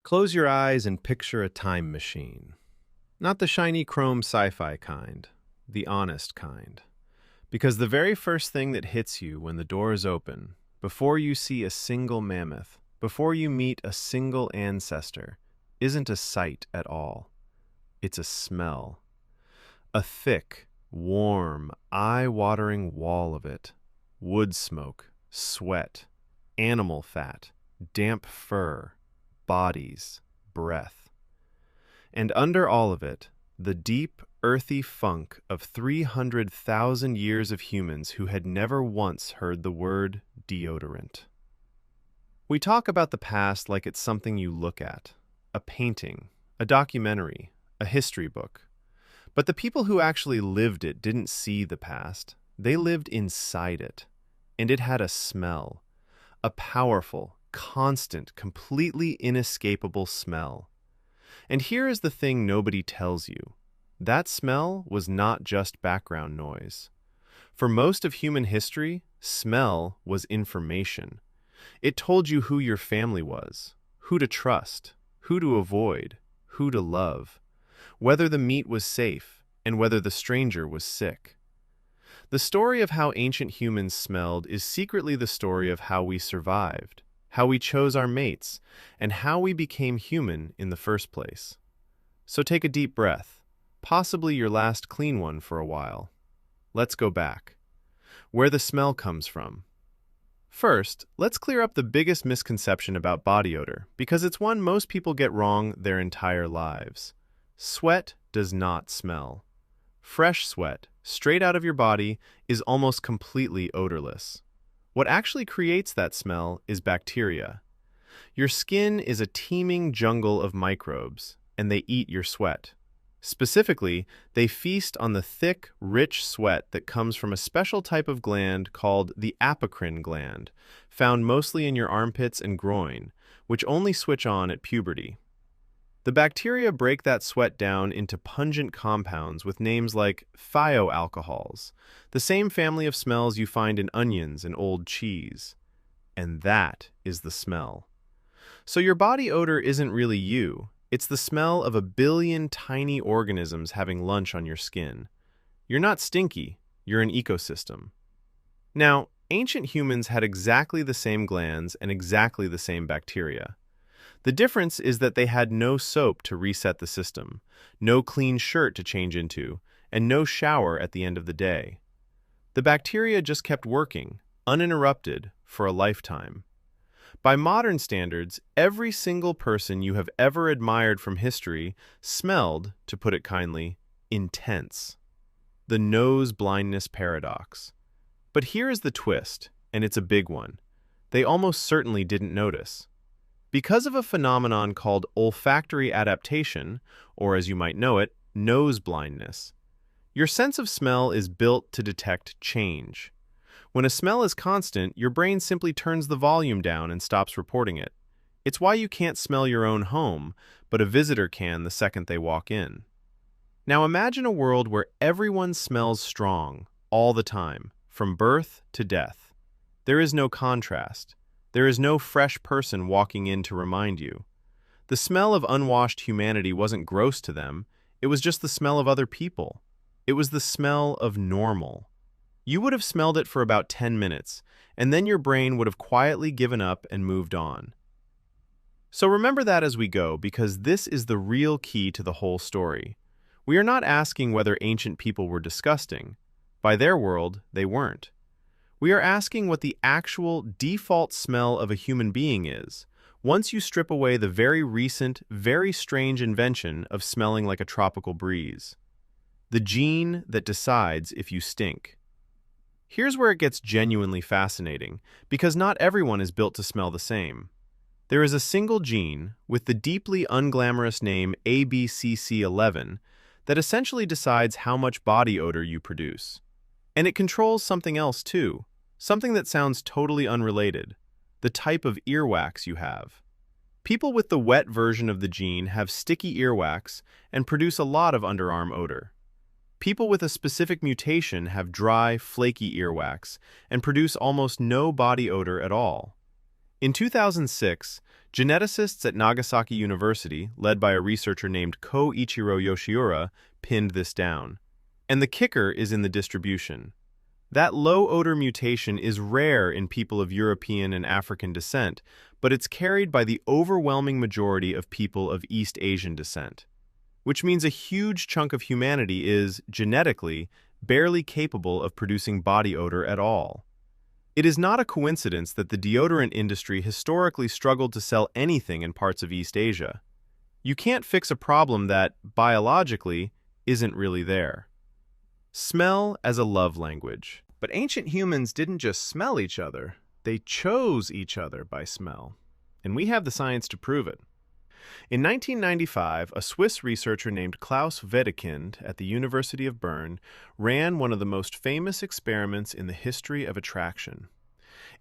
Close your eyes and picture a time machine. Not the shiny chrome sci-fi kind, the honest kind. Because the very first thing that hits you when the doors open, before you see a single mammoth, before you meet a single ancestor, isn't a sight at all. It's a smell. A thick, warm, eye-watering wall of it. Wood smoke, sweat, animal fat, damp fur, bodies, breath. And under all of it, the deep, earthy funk of 300,000 years of humans who had never once heard the word deodorant. We talk about the past like it's something you look at, a painting, a documentary, a history book. But the people who actually lived it didn't see the past. They lived inside it, and it had a smell, a powerful, constant, completely inescapable smell. And here is the thing nobody tells you. That smell was not just background noise. For most of human history, smell was information. It told you who your family was, who to trust, who to avoid, who to love, whether the meat was safe, and whether the stranger was sick. The story of how ancient humans smelled is secretly the story of how we survived, how we chose our mates, and how we became human in the first place. So take a deep breath, possibly your last clean one for a while. Let's go back. Where the smell comes from. First, let's clear up the biggest misconception about body odor, because it's one most people get wrong their entire lives. Sweat does not smell. Fresh sweat, straight out of your body, is almost completely odorless. What actually creates that smell is bacteria. Your skin is a teeming jungle of microbes, and they eat your sweat. Specifically, they feast on the thick, rich sweat that comes from a special type of gland called the apocrine gland, found mostly in your armpits and groin, which only switch on at puberty. The bacteria break that sweat down into pungent compounds with names like thioalcohols, the same family of smells you find in onions and old cheese. And that is the smell. So your body odor isn't really you. It's the smell of a billion tiny organisms having lunch on your skin. You're not stinky, you're an ecosystem. Now, ancient humans had exactly the same glands and exactly the same bacteria. The difference is that they had no soap to reset the system, no clean shirt to change into, and no shower at the end of the day. The bacteria just kept working, uninterrupted, for a lifetime. By modern standards, every single person you have ever admired from history smelled, to put it kindly, intense. The nose-blindness paradox. But here is the twist, and it's a big one. They almost certainly didn't notice. Because of a phenomenon called olfactory adaptation, or as you might know it, nose-blindness. Your sense of smell is built to detect change. When a smell is constant, your brain simply turns the volume down and stops reporting it. It's why you can't smell your own home, but a visitor can the second they walk in. Now imagine a world where everyone smells strong, all the time, from birth to death. There is no contrast. There is no fresh person walking in to remind you. The smell of unwashed humanity wasn't gross to them. It was just the smell of other people. It was the smell of normal. You would have smelled it for about 10 minutes, and then your brain would have quietly given up and moved on. So remember that as we go, because this is the real key to the whole story. We are not asking whether ancient people were disgusting. By their world, they weren't. We are asking what the actual default smell of a human being is, once you strip away the very recent, very strange invention of smelling like a tropical breeze. The gene that decides if you stink. Here's where it gets genuinely fascinating, because not everyone is built to smell the same. There is a single gene, with the deeply unglamorous name ABCC11, that essentially decides how much body odor you produce. And it controls something else too. Something that sounds totally unrelated, the type of earwax you have. People with the wet version of the gene have sticky earwax and produce a lot of underarm odor. People with a specific mutation have dry, flaky earwax and produce almost no body odor at all. In 2006, Geneticists at Nagasaki University, led by a researcher named Koichiro Yoshiura, pinned this down. And the kicker is in the distribution. That low-odor mutation is rare in people of European and African descent, but it's carried by the overwhelming majority of people of East Asian descent, which means a huge chunk of humanity is, genetically, barely capable of producing body odor at all. It is not a coincidence that the deodorant industry historically struggled to sell anything in parts of East Asia. You can't fix a problem that, biologically, isn't really there. Smell as a love language. But ancient humans didn't just smell each other, they chose each other by smell. And we have the science to prove it. In 1995, a Swiss researcher named Klaus Wedekind at the University of Bern ran one of the most famous experiments in the history of attraction.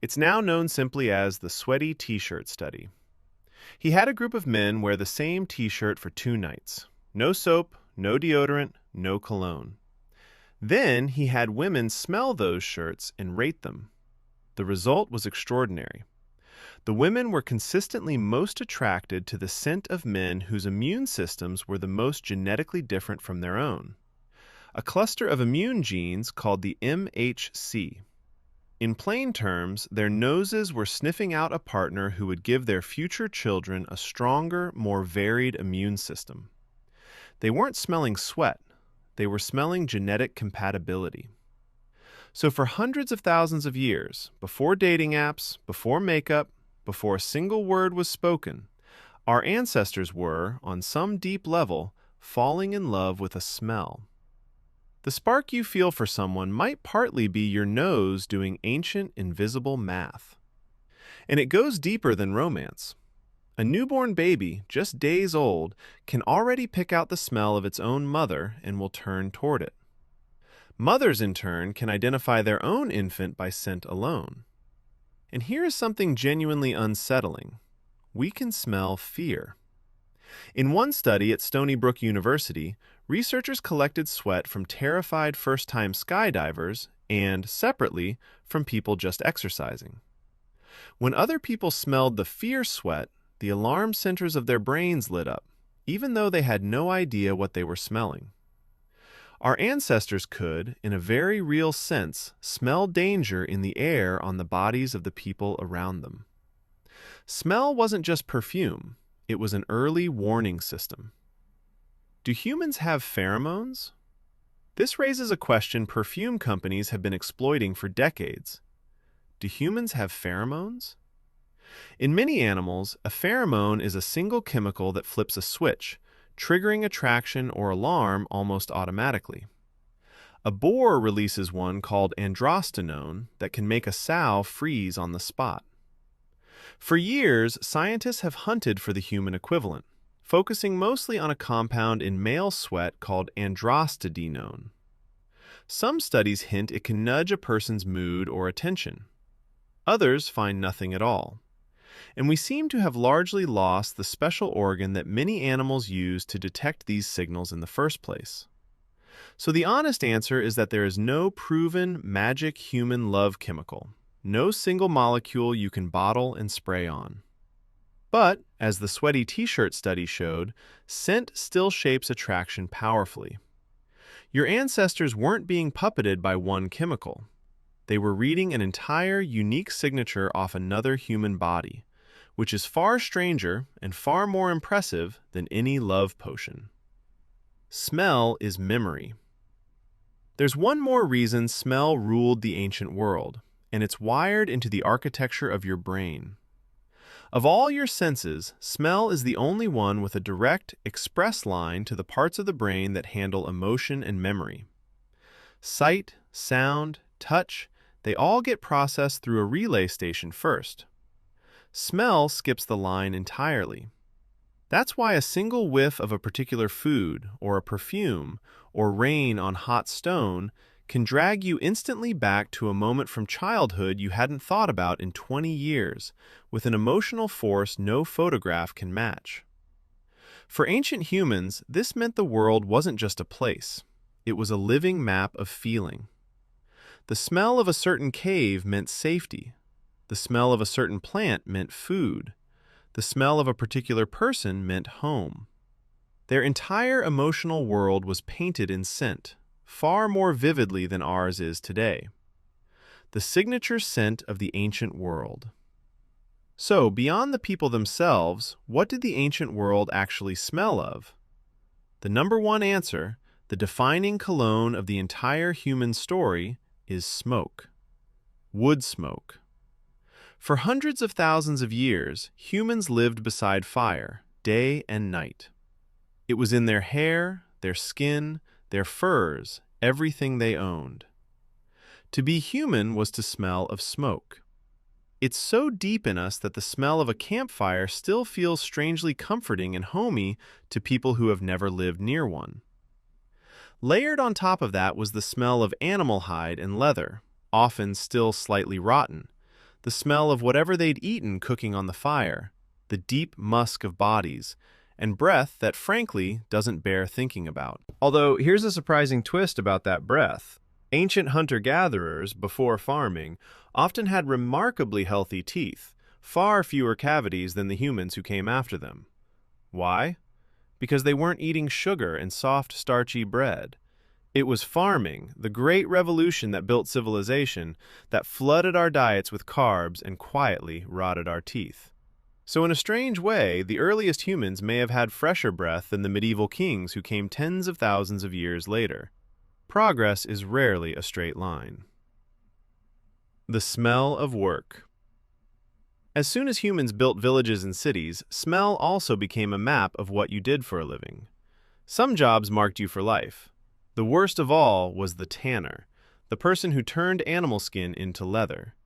It's now known simply as the sweaty t-shirt study. He had a group of men wear the same t-shirt for 2 nights. No soap, no deodorant, no cologne. Then he had women smell those shirts and rate them. The result was extraordinary. The women were consistently most attracted to the scent of men whose immune systems were the most genetically different from their own. A cluster of immune genes called the MHC. In plain terms, their noses were sniffing out a partner who would give their future children a stronger, more varied immune system. They weren't smelling sweat. They were smelling genetic compatibility. So for hundreds of thousands of years, before dating apps, before makeup, before a single word was spoken, our ancestors were, on some deep level, falling in love with a smell. The spark you feel for someone might partly be your nose doing ancient, invisible math. And it goes deeper than romance. A newborn baby, just days old, can already pick out the smell of its own mother and will turn toward it. Mothers, in turn, can identify their own infant by scent alone. And here is something genuinely unsettling. We can smell fear. In one study at Stony Brook University, researchers collected sweat from terrified first-time skydivers and, separately, from people just exercising. When other people smelled the fear sweat, the alarm centers of their brains lit up, even though they had no idea what they were smelling. Our ancestors could, in a very real sense, smell danger in the air on the bodies of the people around them. Smell wasn't just perfume, it was an early warning system. Do humans have pheromones? This raises a question perfume companies have been exploiting for decades. Do humans have pheromones? In many animals, a pheromone is a single chemical that flips a switch, triggering attraction or alarm almost automatically. A boar releases one called androstenone that can make a sow freeze on the spot. For years, scientists have hunted for the human equivalent, focusing mostly on a compound in male sweat called androstenedione. Some studies hint it can nudge a person's mood or attention. Others find nothing at all. And we seem to have largely lost the special organ that many animals use to detect these signals in the first place. So the honest answer is that there is no proven magic human love chemical, no single molecule you can bottle and spray on. But, as the sweaty t-shirt study showed, scent still shapes attraction powerfully. Your ancestors weren't being puppeted by one chemical. They were reading an entire unique signature off another human body, which is far stranger and far more impressive than any love potion. Smell is memory. There's one more reason smell ruled the ancient world, and it's wired into the architecture of your brain. Of all your senses, smell is the only one with a direct, express line to the parts of the brain that handle emotion and memory. Sight, sound, touch, they all get processed through a relay station first. Smell skips the line entirely. That's why a single whiff of a particular food, or a perfume, or rain on hot stone can drag you instantly back to a moment from childhood you hadn't thought about in 20 years, with an emotional force no photograph can match. For ancient humans, this meant the world wasn't just a place. It was a living map of feeling. The smell of a certain cave meant safety. The smell of a certain plant meant food. The The smell of a particular person meant home. Their entire emotional world was painted in scent, far more vividly than ours is today. The signature scent of the ancient world. So, beyond the people themselves, what did the ancient world actually smell of? The number one answer, the defining cologne of the entire human story, is smoke. Wood smoke. For hundreds of thousands of years, humans lived beside fire, day and night. It was in their hair, their skin, their furs, everything they owned. To be human was to smell of smoke. It's so deep in us that the smell of a campfire still feels strangely comforting and homey to people who have never lived near one. Layered on top of that was the smell of animal hide and leather, often still slightly rotten, the smell of whatever they'd eaten cooking on the fire, the deep musk of bodies, and breath that frankly doesn't bear thinking about. Although here's a surprising twist about that breath. Ancient hunter-gatherers, before farming, often had remarkably healthy teeth, far fewer cavities than the humans who came after them. Why? Because they weren't eating sugar and soft, starchy bread. It was farming, the great revolution that built civilization, that flooded our diets with carbs and quietly rotted our teeth. So in a strange way, the earliest humans may have had fresher breath than the medieval kings who came tens of thousands of years later. Progress is rarely a straight line. The smell of work. As soon as humans built villages and cities, smell also became a map of what you did for a living. Some jobs marked you for life. The worst of all was the tanner, the person who turned animal skin into leather.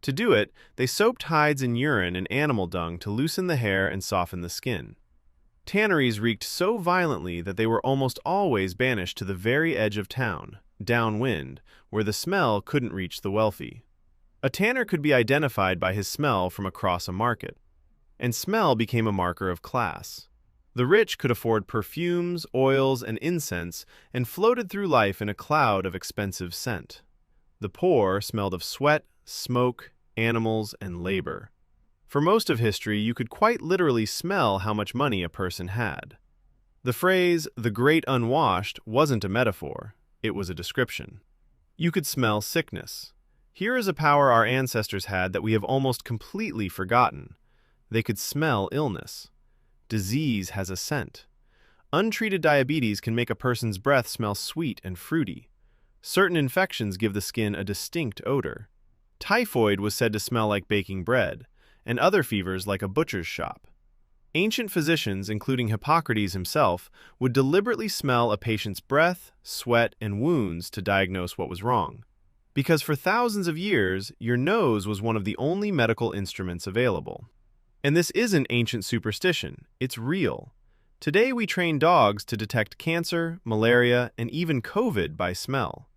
To do it, they soaked hides in urine and animal dung to loosen the hair and soften the skin. Tanneries reeked so violently that they were almost always banished to the very edge of town, downwind, where the smell couldn't reach the wealthy. A tanner could be identified by his smell from across a market, and smell became a marker of class. The rich could afford perfumes, oils, and incense, and floated through life in a cloud of expensive scent. The poor smelled of sweat, smoke, animals, and labor. For most of history, you could quite literally smell how much money a person had. The phrase, "the great unwashed," wasn't a metaphor, it was a description. You could smell sickness. Here is a power our ancestors had that we have almost completely forgotten. They could smell illness. Disease has a scent. Untreated diabetes can make a person's breath smell sweet and fruity. Certain infections give the skin a distinct odor. Typhoid was said to smell like baking bread, and other fevers like a butcher's shop. Ancient physicians, including Hippocrates himself, would deliberately smell a patient's breath, sweat, and wounds to diagnose what was wrong. Because for thousands of years, your nose was one of the only medical instruments available. And this isn't ancient superstition, it's real. Today we train dogs to detect cancer, malaria, and even COVID by smell.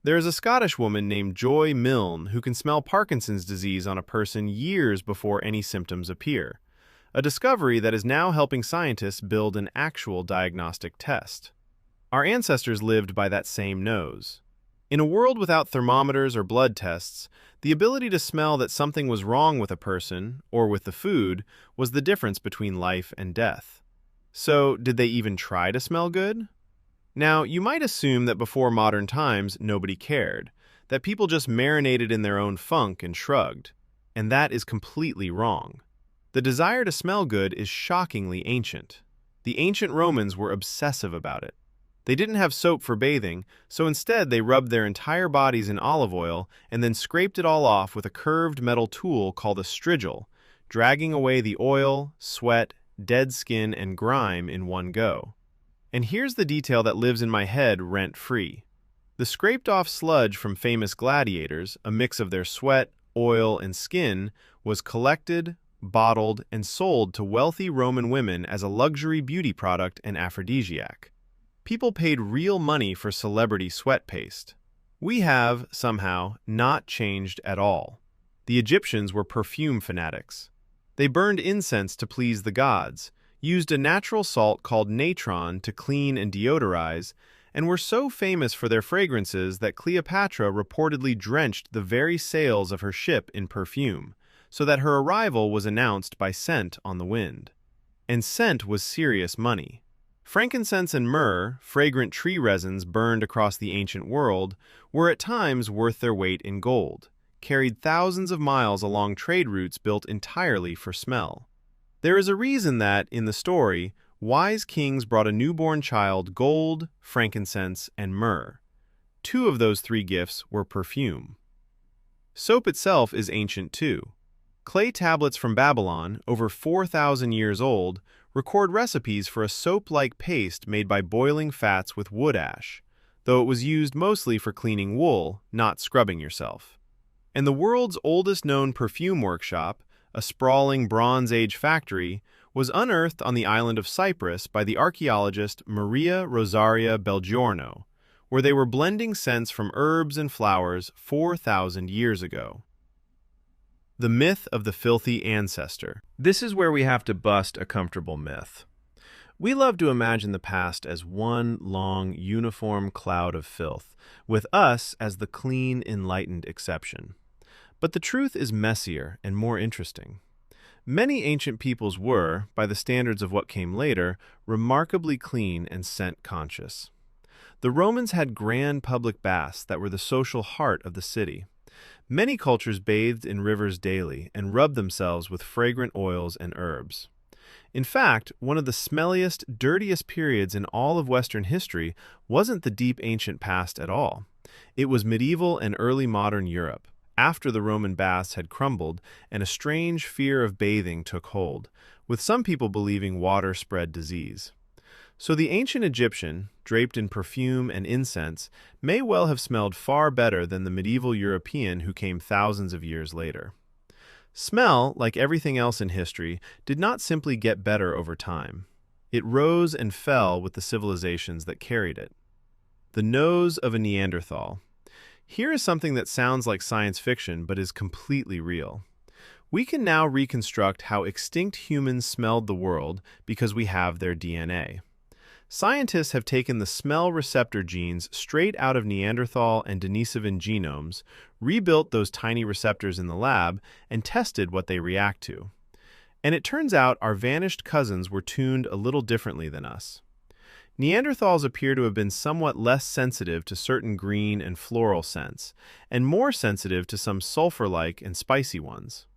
There is a Scottish woman named Joy Milne who can smell Parkinson's disease on a person years before any symptoms appear, a discovery that is now helping scientists build an actual diagnostic test. Our ancestors lived by that same nose. In a world without thermometers or blood tests, the ability to smell that something was wrong with a person, or with the food, was the difference between life and death. So, did they even try to smell good? Now, you might assume that before modern times, nobody cared, that people just marinated in their own funk and shrugged, and that is completely wrong. The desire to smell good is shockingly ancient. The ancient Romans were obsessive about it. They didn't have soap for bathing, so instead they rubbed their entire bodies in olive oil and then scraped it all off with a curved metal tool called a strigil, dragging away the oil, sweat, dead skin, and grime in one go. And here's the detail that lives in my head rent-free. The scraped-off sludge from famous gladiators, a mix of their sweat, oil, and skin, was collected, bottled, and sold to wealthy Roman women as a luxury beauty product and aphrodisiac. People paid real money for celebrity sweat paste. We have, somehow, not changed at all. The Egyptians were perfume fanatics. They burned incense to please the gods, used a natural salt called natron to clean and deodorize, and were so famous for their fragrances that Cleopatra reportedly drenched the very sails of her ship in perfume, so that her arrival was announced by scent on the wind. And scent was serious money. Frankincense and myrrh, fragrant tree resins burned across the ancient world, were at times worth their weight in gold, carried thousands of miles along trade routes built entirely for smell. There is a reason that, in the story, wise kings brought a newborn child gold, frankincense, and myrrh. Two of those three gifts were perfume. Soap itself is ancient too. Clay tablets from Babylon, over 4,000 years old, record recipes for a soap-like paste made by boiling fats with wood ash, though it was used mostly for cleaning wool, not scrubbing yourself. And the world's oldest known perfume workshop, a sprawling Bronze Age factory, was unearthed on the island of Cyprus by the archaeologist Maria Rosaria Belgiorno, where they were blending scents from herbs and flowers 4,000 years ago. The myth of the filthy ancestor. This is where we have to bust a comfortable myth. We love to imagine the past as one long, uniform cloud of filth, with us as the clean, enlightened exception. But the truth is messier and more interesting. Many ancient peoples were, by the standards of what came later, remarkably clean and scent-conscious. The Romans had grand public baths that were the social heart of the city. Many cultures bathed in rivers daily and rubbed themselves with fragrant oils and herbs. In fact, one of the smelliest, dirtiest periods in all of Western history wasn't the deep ancient past at all. It was medieval and early modern Europe, after the Roman baths had crumbled and a strange fear of bathing took hold, with some people believing water spread disease. So the ancient Egyptian, draped in perfume and incense, may well have smelled far better than the medieval European who came thousands of years later. Smell, like everything else in history, did not simply get better over time. It rose and fell with the civilizations that carried it. The nose of a Neanderthal. Here is something that sounds like science fiction but is completely real. We can now reconstruct how extinct humans smelled the world because we have their DNA. Scientists have taken the smell receptor genes straight out of Neanderthal and Denisovan genomes, rebuilt those tiny receptors in the lab, and tested what they react to. And it turns out our vanished cousins were tuned a little differently than us. Neanderthals appear to have been somewhat less sensitive to certain green and floral scents, and more sensitive to some sulfur-like and spicy ones.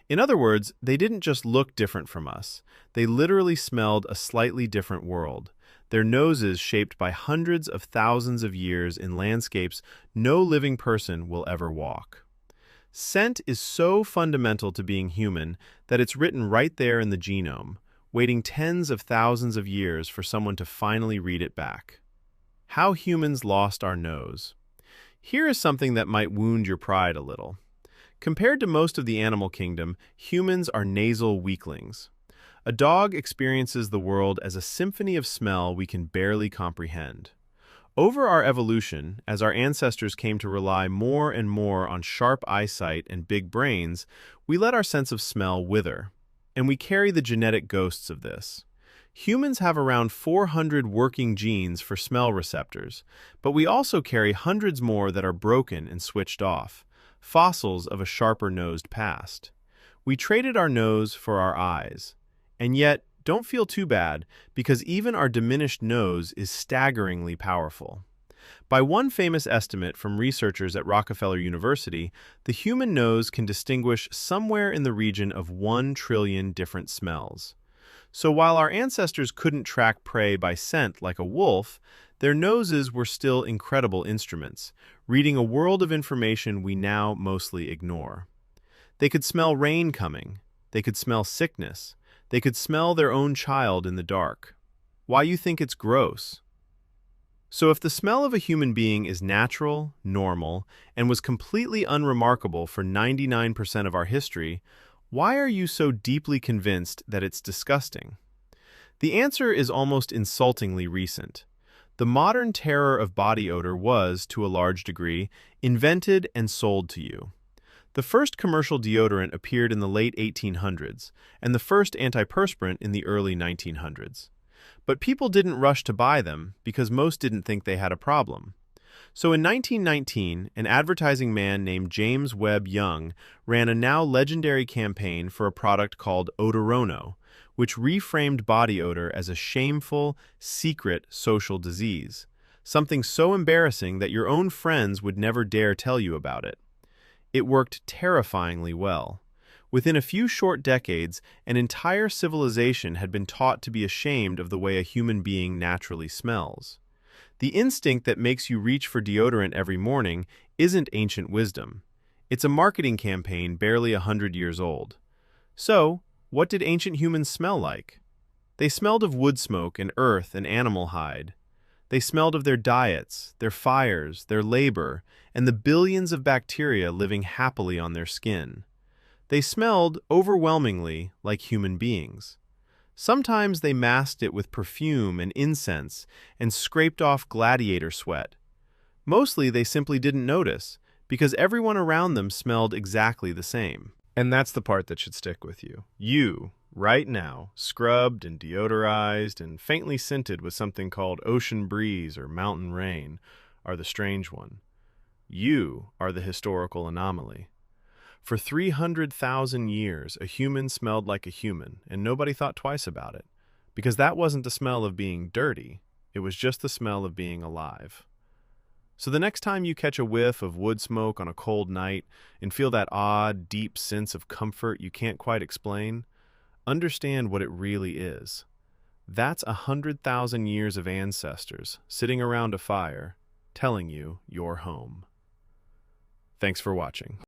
In other words, they didn't just look different from us. They literally smelled a slightly different world, their noses shaped by hundreds of thousands of years in landscapes no living person will ever walk. Scent is so fundamental to being human that it's written right there in the genome, waiting tens of thousands of years for someone to finally read it back. How humans lost our nose. Here is something that might wound your pride a little. Compared to most of the animal kingdom, humans are nasal weaklings. A dog experiences the world as a symphony of smell we can barely comprehend. Over our evolution, as our ancestors came to rely more and more on sharp eyesight and big brains, we let our sense of smell wither, and we carry the genetic ghosts of this. Humans have around 400 working genes for smell receptors, but we also carry hundreds more that are broken and switched off, fossils of a sharper-nosed past. We traded our nose for our eyes. And yet, don't feel too bad, because even our diminished nose is staggeringly powerful. By one famous estimate from researchers at Rockefeller University, the human nose can distinguish somewhere in the region of 1 trillion different smells. So while our ancestors couldn't track prey by scent like a wolf, their noses were still incredible instruments, reading a world of information we now mostly ignore. They could smell rain coming. They could smell sickness. They could smell their own child in the dark. Why you think it's gross? So if the smell of a human being is natural, normal, and was completely unremarkable for 99% of our history, why are you so deeply convinced that it's disgusting? The answer is almost insultingly recent. The modern terror of body odor was, to a large degree, invented and sold to you. The first commercial deodorant appeared in the late 1800s, and the first antiperspirant in the early 1900s. But people didn't rush to buy them because most didn't think they had a problem. So in 1919, an advertising man named James Webb Young ran a now legendary campaign for a product called Odorono, which reframed body odor as a shameful, secret social disease, something so embarrassing that your own friends would never dare tell you about it. It worked terrifyingly well. Within a few short decades, an entire civilization had been taught to be ashamed of the way a human being naturally smells. The instinct that makes you reach for deodorant every morning isn't ancient wisdom. It's a marketing campaign barely 100 years old. So, what did ancient humans smell like? They smelled of wood smoke and earth and animal hide. They smelled of their diets, their fires, their labor, and the billions of bacteria living happily on their skin. They smelled, overwhelmingly, like human beings. Sometimes they masked it with perfume and incense and scraped off gladiator sweat. Mostly they simply didn't notice, because everyone around them smelled exactly the same. And that's the part that should stick with you. You, right now, scrubbed and deodorized and faintly scented with something called ocean breeze or mountain rain, are the strange one. You are the historical anomaly. For 300,000 years, a human smelled like a human, and nobody thought twice about it, because that wasn't the smell of being dirty, it was just the smell of being alive. So the next time you catch a whiff of wood smoke on a cold night and feel that odd, deep sense of comfort you can't quite explain, understand what it really is. That's 100,000 years of ancestors sitting around a fire, telling you you're home. Thanks for watching.